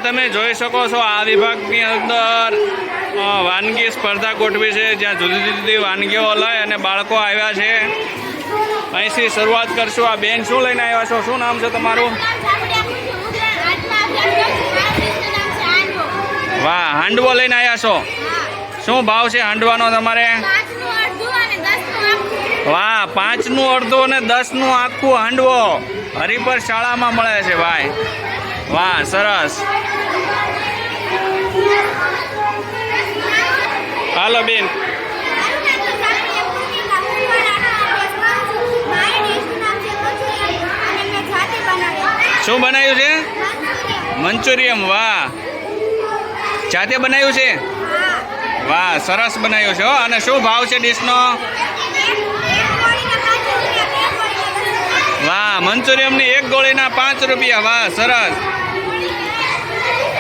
તમે જોઈ શકો છો આ વિભાગની અંદર વાનગી સ્પર્ધા ગોઠવી છે, જ્યાં જુદી જુદી વાનગીઓ લઈ અને બાળકો આવ્યા છે। અહીંથી શરૂઆત કરશું। આ બેન શું લઈને આવ્યા છો? શું નામ છે તમારું? વાહ, હાંડવો લઈને આવ્યા છો। શું ભાવ છે હાંડવાનો તમારે? વાહ, 5નું અડધું અને 10નું આખું હાંડવો હરિપર શાળામાં મળે છે ભાઈ। વાહ, સરસ। હાલો બેન, શું બનાવ્યું છે? મંચુરિયમ। વાહ, જાતે બનાવ્યું છે? વાહ, સરસ બનાવ્યું છે। અને શું ભાવ છે ડીશનો? વાહ, મંચુરિયમની 1 ગોળીના 5 રૂપિયા। વાહ, સરસ।